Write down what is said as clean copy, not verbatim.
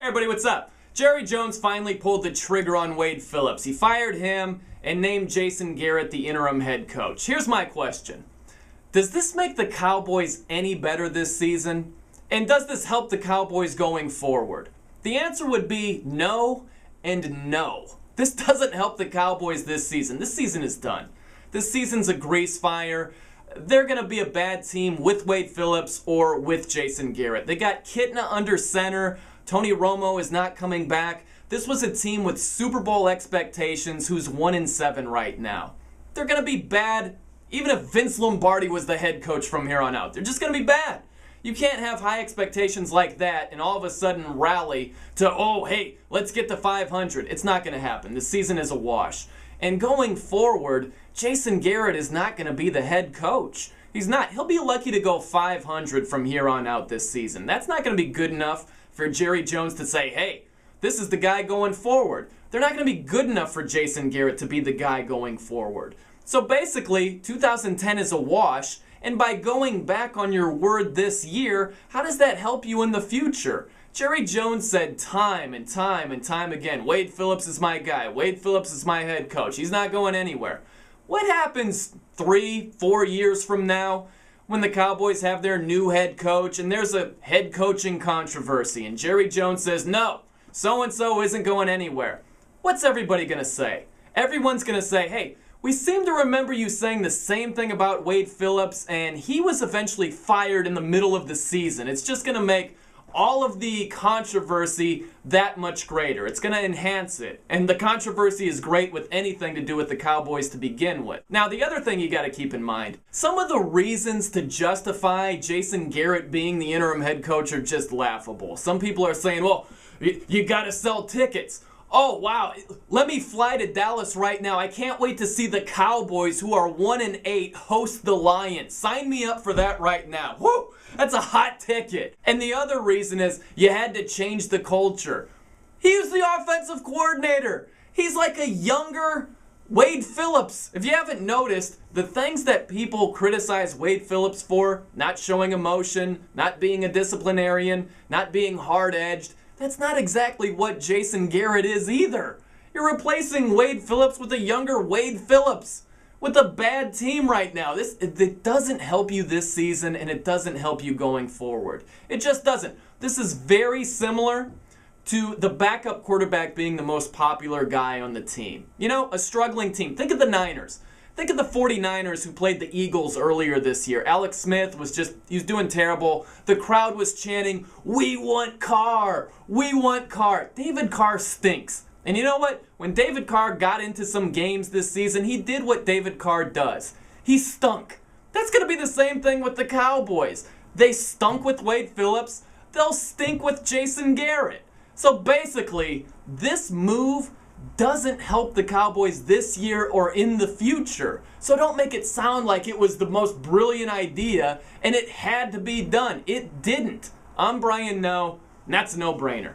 Hey everybody, what's up? Jerry Jones finally pulled the trigger on Wade Phillips. He fired him and named Jason Garrett the interim head coach. Here's my question. Does this make the Cowboys any better this season? And does this help the Cowboys going forward? The answer would be no and no. This doesn't help the Cowboys this season. This season is done. This season's a grease fire. They're going to be a bad team with Wade Phillips or with Jason Garrett. They got Kitna under center. Tony Romo is not coming back. This was a team with Super Bowl expectations who's 1-7 right now. They're going to be bad even if Vince Lombardi was the head coach from here on out. They're just going to be bad. You can't have high expectations like that and all of a sudden rally to, oh, hey, let's get to 500. It's not going to happen. The season is a wash. And going forward, Jason Garrett is not going to be the head coach. He's not. He'll be lucky to go 500 from here on out this season. That's not going to be good enough for Jerry Jones to say, hey, this is the guy going forward. They're not going to be good enough for Jason Garrett to be the guy going forward. So basically, 2010 is a wash, and by going back on your word this year, how does that help you in the future? Jerry Jones said time and time and time again, Wade Phillips is my guy. Wade Phillips is my head coach. He's not going anywhere. What happens 3-4 years from now when the Cowboys have their new head coach and there's a head coaching controversy and Jerry Jones says, no, so-and-so isn't going anywhere? What's everybody going to say? Everyone's going to say, hey, we seem to remember you saying the same thing about Wade Phillips and he was eventually fired in the middle of the season. It's just going to make all of the controversy that much greater. It's going to enhance it. And the controversy is great with anything to do with the Cowboys to begin with. Now, the other thing you got to keep in mind, some of the reasons to justify Jason Garrett being the interim head coach are just laughable. Some people are saying, well, you got to sell tickets. Oh, wow, let me fly to Dallas right now. I can't wait to see the Cowboys, who are 1-8, host the Lions. Sign me up for that right now. Woo! That's a hot ticket. And the other reason is you had to change the culture. He was the offensive coordinator. He's like a younger Wade Phillips. If you haven't noticed, the things that people criticize Wade Phillips for, not showing emotion, not being a disciplinarian, not being hard-edged, that's not exactly what Jason Garrett is either. You're replacing Wade Phillips with a younger Wade Phillips with a bad team right now. It doesn't help you this season, and it doesn't help you going forward. It just doesn't. This is very similar to the backup quarterback being the most popular guy on the team. You know, a struggling team. Think of the Niners. Think of the 49ers who played the Eagles earlier this year. Alex Smith he was doing terrible. The crowd was chanting, we want Carr, we want Carr. David Carr stinks. And you know what? When David Carr got into some games this season, he did what David Carr does. He stunk. That's going to be the same thing with the Cowboys. They stunk with Wade Phillips. They'll stink with Jason Garrett. So basically, this move doesn't help the Cowboys this year or in the future. So don't make it sound like it was the most brilliant idea and it had to be done. It didn't. I'm Brian No, and that's a no-brainer.